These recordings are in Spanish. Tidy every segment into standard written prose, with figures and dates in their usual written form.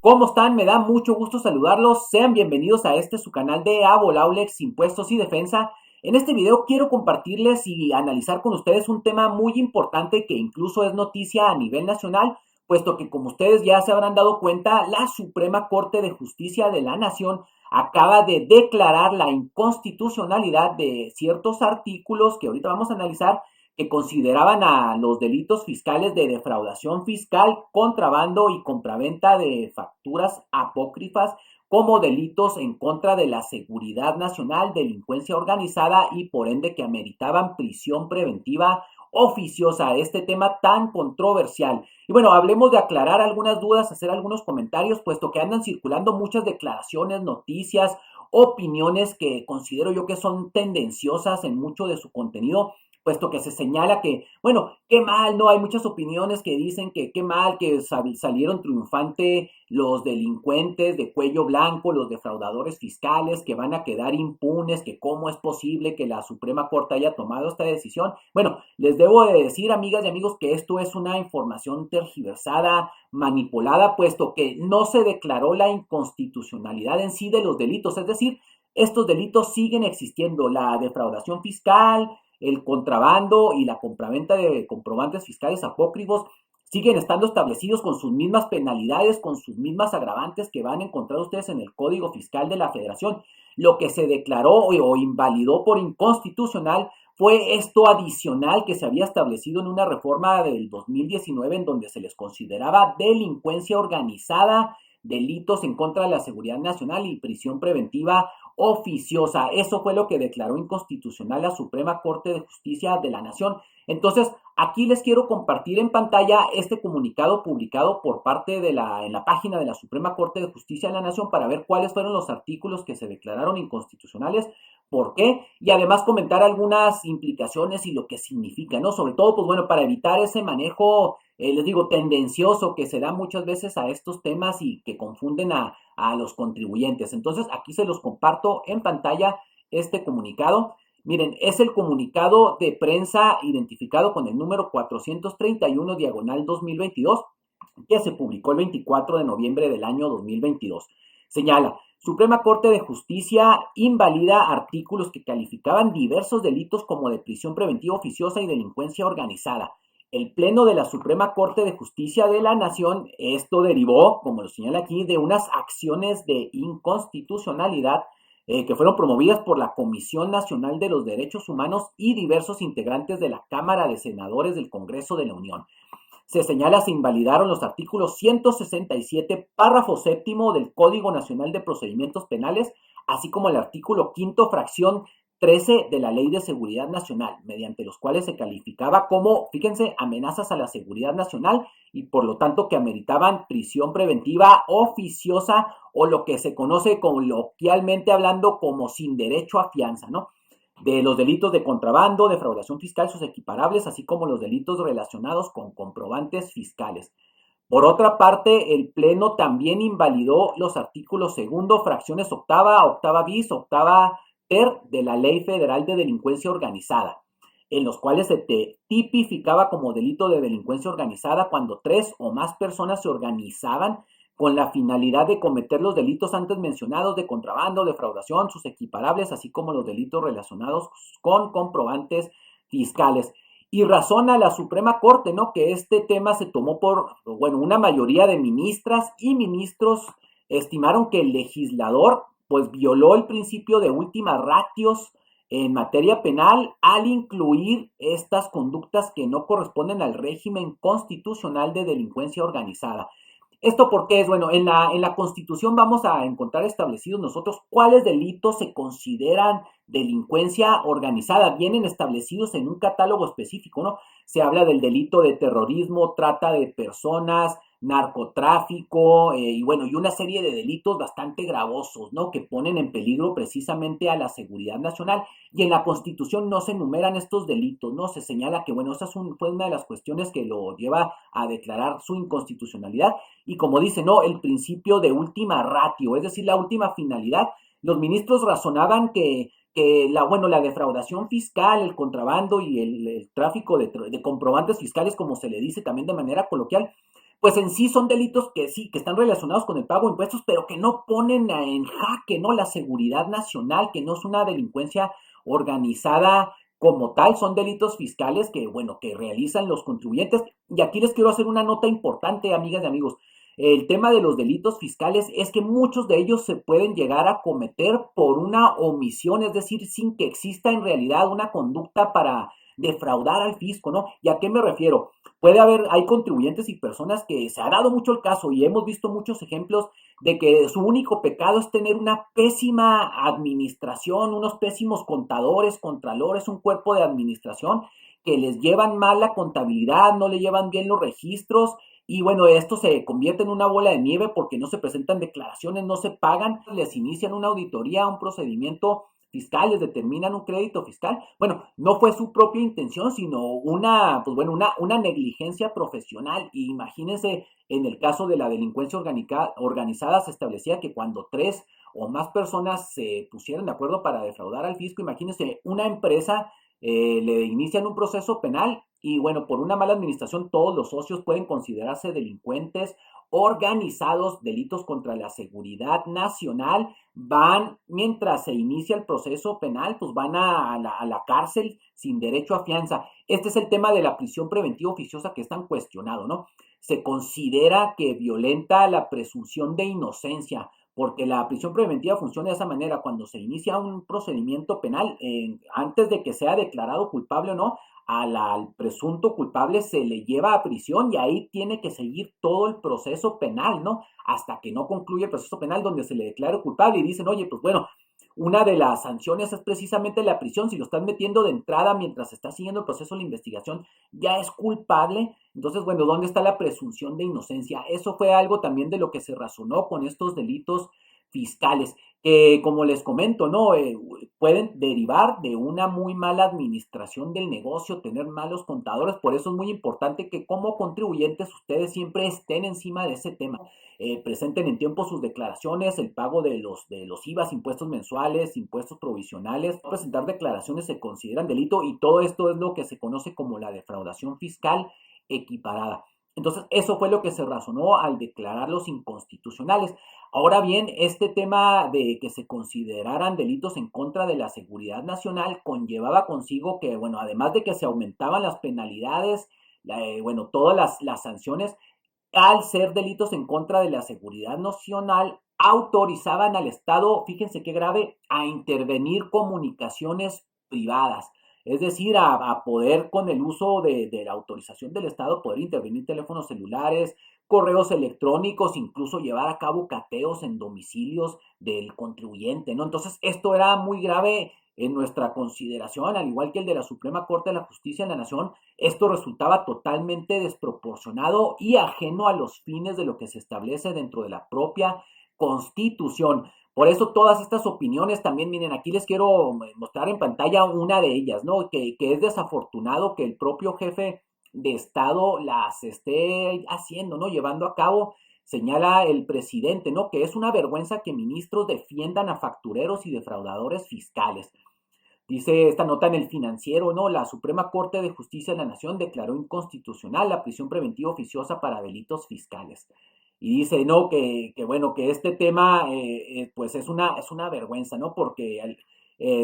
¿Cómo están? Me da mucho gusto saludarlos. Sean bienvenidos a su canal de Abolaulex, Impuestos y Defensa. En este video quiero compartirles y analizar con ustedes un tema muy importante que incluso es noticia a nivel nacional, puesto que como ustedes ya se habrán dado cuenta, la Suprema Corte de Justicia de la Nación acaba de declarar la inconstitucionalidad de ciertos artículos que ahorita vamos a analizar que consideraban a los delitos fiscales de defraudación fiscal, contrabando y compraventa de facturas apócrifas como delitos en contra de la seguridad nacional, delincuencia organizada y por ende que ameritaban prisión preventiva oficiosa, este tema tan controversial. Y bueno, hablemos de aclarar algunas dudas, hacer algunos comentarios, puesto que andan circulando muchas declaraciones, noticias, opiniones que considero yo que son tendenciosas en mucho de su contenido, puesto que se señala que, bueno, qué mal, ¿no? Hay muchas opiniones que dicen que qué mal que salieron triunfante los delincuentes de cuello blanco, los defraudadores fiscales, que van a quedar impunes, que cómo es posible que la Suprema Corte haya tomado esta decisión. Bueno, les debo de decir, amigas y amigos, que esto es una información tergiversada, manipulada, puesto que no se declaró la inconstitucionalidad en sí de los delitos, es decir, estos delitos siguen existiendo, la defraudación fiscal, el contrabando y la compraventa de comprobantes fiscales apócrifos siguen estando establecidos con sus mismas penalidades, con sus mismas agravantes que van a encontrar ustedes en el Código Fiscal de la Federación. Lo que se declaró o invalidó por inconstitucional fue esto adicional que se había establecido en una reforma del 2019 en donde se les consideraba delincuencia organizada, delitos en contra de la seguridad nacional y prisión preventiva oficiosa. Eso fue lo que declaró inconstitucional la Suprema Corte de Justicia de la Nación. Entonces, aquí les quiero compartir en pantalla este comunicado publicado por parte de en la página de la Suprema Corte de Justicia de la Nación para ver cuáles fueron los artículos que se declararon inconstitucionales, por qué, y además comentar algunas implicaciones y lo que significa, ¿no? Sobre todo, pues bueno, para evitar ese manejo, les digo, tendencioso que se da muchas veces a estos temas y que confunden a los contribuyentes. Entonces, aquí se los comparto en pantalla este comunicado. Miren, es el comunicado de prensa identificado con el número 431 diagonal 2022 que se publicó el 24 de noviembre del año 2022. Señala, Suprema Corte de Justicia invalida artículos que calificaban diversos delitos como de prisión preventiva oficiosa y delincuencia organizada. El Pleno de la Suprema Corte de Justicia de la Nación, esto derivó, como lo señala aquí, de unas acciones de inconstitucionalidad que fueron promovidas por la Comisión Nacional de los Derechos Humanos y diversos integrantes de la Cámara de Senadores del Congreso de la Unión. Se señala se invalidaron los artículos 167, párrafo séptimo del Código Nacional de Procedimientos Penales, así como el artículo quinto, fracción 13 de la Ley de Seguridad Nacional, mediante los cuales se calificaba como, fíjense, amenazas a la seguridad nacional y por lo tanto que ameritaban prisión preventiva oficiosa o lo que se conoce coloquialmente hablando como sin derecho a fianza, ¿no? De los delitos de contrabando, defraudación fiscal, sus equiparables, así como los delitos relacionados con comprobantes fiscales. Por otra parte, el Pleno también invalidó los artículos segundo, fracciones octava, octava bis, octava ter de la Ley Federal de Delincuencia Organizada, en los cuales se tipificaba como delito de delincuencia organizada cuando 3 o más personas se organizaban con la finalidad de cometer los delitos antes mencionados de contrabando, defraudación, sus equiparables, así como los delitos relacionados con comprobantes fiscales. Y razona la Suprema Corte, ¿no? Que este tema se tomó por, bueno, una mayoría de ministras y ministros estimaron que el legislador, pues, violó el principio de última ratios en materia penal al incluir estas conductas que no corresponden al régimen constitucional de delincuencia organizada. ¿Esto por qué es? Bueno, en la Constitución vamos a encontrar establecidos nosotros cuáles delitos se consideran delincuencia organizada. Vienen establecidos en un catálogo específico, ¿no? Se habla del delito de terrorismo, trata de personas, narcotráfico, y bueno, y una serie de delitos bastante gravosos, ¿no? Que ponen en peligro precisamente a la seguridad nacional. Y en la Constitución no se enumeran estos delitos, ¿no? Se señala que, bueno, esa fue una de las cuestiones que lo lleva a declarar su inconstitucionalidad. Y como dice, no, el principio de última ratio, es decir, la última finalidad. Los ministros razonaban que la defraudación fiscal, el contrabando y el tráfico de comprobantes fiscales, como se le dice también de manera coloquial, pues en sí son delitos que sí, que están relacionados con el pago de impuestos, pero que no ponen en jaque, ¿no? La seguridad nacional, que no es una delincuencia organizada como tal, son delitos fiscales que, bueno, que realizan los contribuyentes. Y aquí les quiero hacer una nota importante, amigas y amigos. El tema de los delitos fiscales es que muchos de ellos se pueden llegar a cometer por una omisión, es decir, sin que exista en realidad una conducta para defraudar al fisco, ¿no? ¿Y a qué me refiero? Puede haber, hay contribuyentes y personas que se ha dado mucho el caso y hemos visto muchos ejemplos de que su único pecado es tener una pésima administración, unos pésimos contadores, contralores, un cuerpo de administración que les llevan mal la contabilidad, no le llevan bien los registros y bueno, esto se convierte en una bola de nieve porque no se presentan declaraciones, no se pagan, les inician una auditoría, un procedimiento fiscal, les determinan un crédito fiscal. Bueno, no fue su propia intención, sino pues bueno, una negligencia profesional. Y imagínense, en el caso de la delincuencia organizada, se establecía que cuando 3 o más personas se pusieran de acuerdo para defraudar al fisco, imagínense, una empresa le inician un proceso penal y bueno, por una mala administración todos los socios pueden considerarse delincuentes organizados, delitos contra la seguridad nacional, van, mientras se inicia el proceso penal, pues van a la cárcel sin derecho a fianza. Este es el tema de la prisión preventiva oficiosa que es tan cuestionado, ¿no? Se considera que violenta la presunción de inocencia, porque la prisión preventiva funciona de esa manera. Cuando se inicia un procedimiento penal, antes de que sea declarado culpable o no, al presunto culpable se le lleva a prisión y ahí tiene que seguir todo el proceso penal, ¿no? Hasta que no concluye el proceso penal donde se le declare culpable y dicen, oye, pues bueno, una de las sanciones es precisamente la prisión. Si lo están metiendo de entrada mientras está siguiendo el proceso de la investigación, ya es culpable. Entonces, bueno, ¿dónde está la presunción de inocencia? Eso fue algo también de lo que se razonó con estos delitos fiscales, que como les comento, ¿no? Pueden derivar de una muy mala administración del negocio, tener malos contadores. Por eso es muy importante que como contribuyentes ustedes siempre estén encima de ese tema. Presenten en tiempo sus declaraciones, el pago de los IVAs, impuestos mensuales, impuestos provisionales. Presentar declaraciones se consideran delito y todo esto es lo que se conoce como la defraudación fiscal equiparada. Entonces, eso fue lo que se razonó al declararlos inconstitucionales. Ahora bien, este tema de que se consideraran delitos en contra de la seguridad nacional conllevaba consigo que, bueno, además de que se aumentaban las penalidades, bueno, todas las sanciones, al ser delitos en contra de la seguridad nacional, autorizaban al Estado, fíjense qué grave, a intervenir comunicaciones privadas. Es decir, a poder con el uso de la autorización del Estado, poder intervenir teléfonos celulares, correos electrónicos, incluso llevar a cabo cateos en domicilios del contribuyente, ¿no? Entonces, esto era muy grave en nuestra consideración, al igual que el de la Suprema Corte de la Justicia de la Nación. Esto resultaba totalmente desproporcionado y ajeno a los fines de lo que se establece dentro de la propia Constitución. Por eso todas estas opiniones también, miren, aquí les quiero mostrar en pantalla una de ellas, ¿no? Que es desafortunado que el propio jefe de Estado las esté haciendo, ¿no? Llevando a cabo, señala el presidente, ¿no? Que es una vergüenza que ministros defiendan a factureros y defraudadores fiscales. Dice esta nota en El Financiero, ¿no? La Suprema Corte de Justicia de la Nación declaró inconstitucional la prisión preventiva oficiosa para delitos fiscales. Y dice, no, que bueno, que este tema, pues es una vergüenza, ¿no? Porque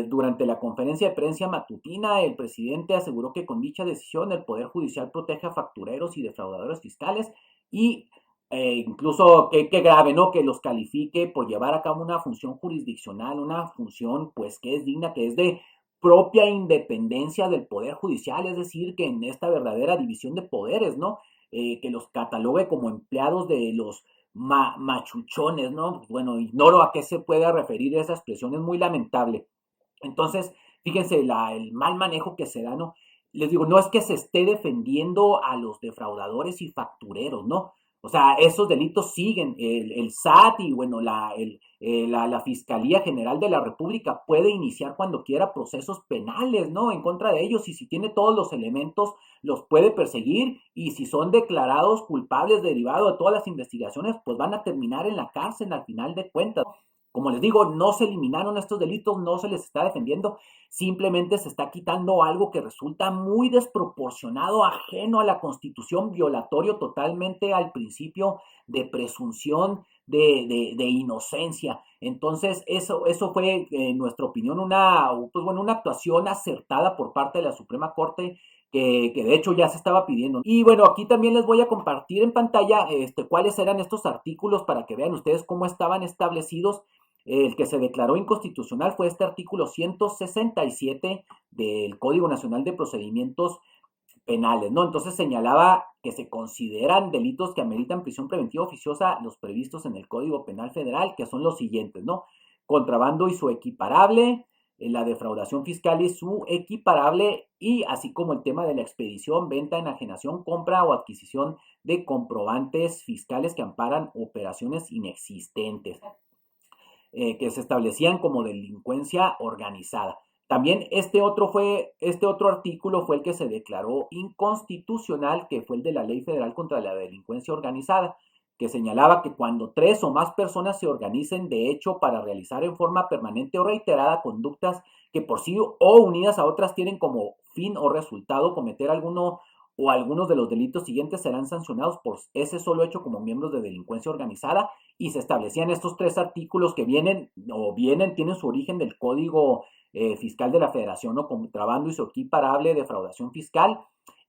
durante la conferencia de prensa matutina, el presidente aseguró que con dicha decisión el Poder Judicial protege a factureros y defraudadores fiscales y incluso, qué grave, ¿no? Que los califique por llevar a cabo una función jurisdiccional, una función, pues, que es digna, que es de propia independencia del Poder Judicial, es decir, que en esta verdadera división de poderes, ¿no? Que los catalogue como empleados de los machuchones, ¿no? Bueno, ignoro a qué se puede referir esa expresión, es muy lamentable. Entonces, fíjense el mal manejo que se da, ¿no? Les digo, no es que se esté defendiendo a los defraudadores y factureros, ¿no? O sea, esos delitos siguen. El SAT y, bueno, la Fiscalía General de la República puede iniciar cuando quiera procesos penales, ¿no? En contra de ellos y si tiene todos los elementos, los puede perseguir y si son declarados culpables derivado de todas las investigaciones, pues van a terminar en la cárcel al final de cuentas. Como les digo, no se eliminaron estos delitos, no se les está defendiendo, simplemente se está quitando algo que resulta muy desproporcionado, ajeno a la Constitución, violatorio totalmente al principio de presunción de inocencia. Entonces, eso fue, en nuestra opinión, una actuación acertada por parte de la Suprema Corte que de hecho ya se estaba pidiendo. Y bueno, aquí también les voy a compartir en pantalla cuáles eran estos artículos para que vean ustedes cómo estaban establecidos. El que se declaró inconstitucional fue este artículo 167 del Código Nacional de Procedimientos Penales, ¿no? Entonces señalaba que se consideran delitos que ameritan prisión preventiva oficiosa los previstos en el Código Penal Federal, que son los siguientes, ¿no? Contrabando y su equiparable, la defraudación fiscal y su equiparable, y así como el tema de la expedición, venta, enajenación, compra o adquisición de comprobantes fiscales que amparan operaciones inexistentes, que se establecían como delincuencia organizada. También este otro artículo fue el que se declaró inconstitucional, que fue el de la Ley Federal contra la Delincuencia Organizada, que señalaba que cuando 3 o más personas se organicen de hecho para realizar en forma permanente o reiterada conductas que por sí o unidas a otras tienen como fin o resultado cometer alguno o algunos de los delitos siguientes, serán sancionados por ese solo hecho como miembros de delincuencia organizada, y se establecían estos 3 artículos que tienen su origen del Código Fiscal de la Federación, ¿no? Contrabando y su equiparable, defraudación fiscal,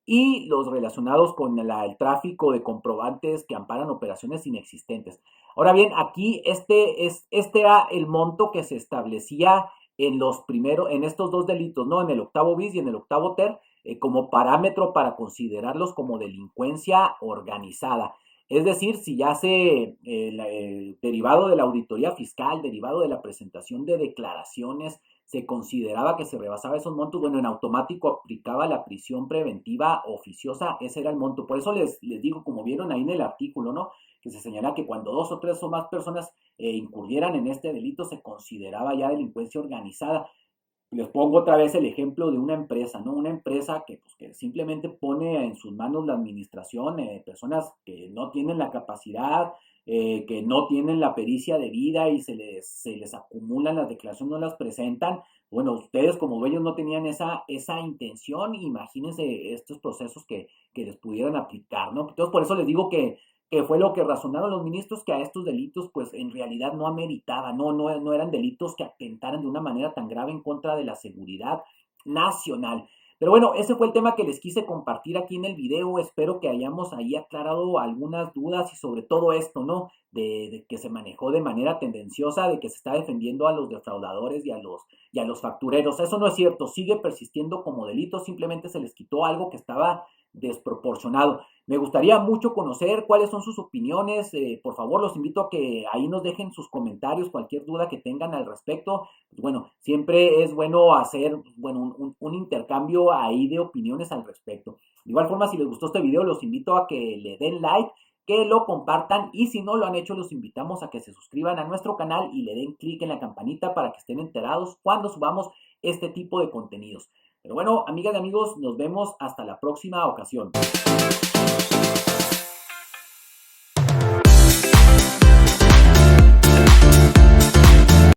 y los relacionados con el tráfico de comprobantes que amparan operaciones inexistentes. Ahora bien, aquí este era el monto que se establecía en estos 2 delitos, ¿no? En el octavo bis y en el octavo ter, como parámetro para considerarlos como delincuencia organizada. Es decir, si ya derivado de la auditoría fiscal, derivado de la presentación de declaraciones, se consideraba que se rebasaba esos montos, bueno, en automático aplicaba la prisión preventiva oficiosa, ese era el monto. Por eso les digo, como vieron ahí en el artículo, ¿no? Que se señala que cuando 2 o 3 o más personas incurrieran en este delito, se consideraba ya delincuencia organizada. Les pongo otra vez el ejemplo de una empresa, ¿no? Una empresa que simplemente pone en sus manos la administración, personas que no tienen la capacidad, que no tienen la pericia debida y se les acumulan las declaraciones, no las presentan. Bueno, ustedes como dueños no tenían esa intención, imagínense estos procesos que les pudieran aplicar, ¿no? Entonces, por eso les digo que fue lo que razonaron los ministros, que a estos delitos pues en realidad no ameritaba, no eran delitos que atentaran de una manera tan grave en contra de la seguridad nacional. Pero bueno, ese fue el tema que les quise compartir aquí en el video. Espero que hayamos ahí aclarado algunas dudas y sobre todo esto, ¿no? De que se manejó de manera tendenciosa, de que se está defendiendo a los defraudadores y a los factureros. Eso no es cierto, sigue persistiendo como delito, simplemente se les quitó algo que estaba desproporcionado. Me gustaría mucho conocer cuáles son sus opiniones. Por favor, los invito a que ahí nos dejen sus comentarios, cualquier duda que tengan al respecto. Pues bueno, siempre es bueno hacer un intercambio ahí de opiniones al respecto. De igual forma, si les gustó este video, los invito a que le den like, que lo compartan, y si no lo han hecho, los invitamos a que se suscriban a nuestro canal y le den clic en la campanita para que estén enterados cuando subamos este tipo de contenidos. Pero bueno, amigas y amigos, nos vemos hasta la próxima ocasión.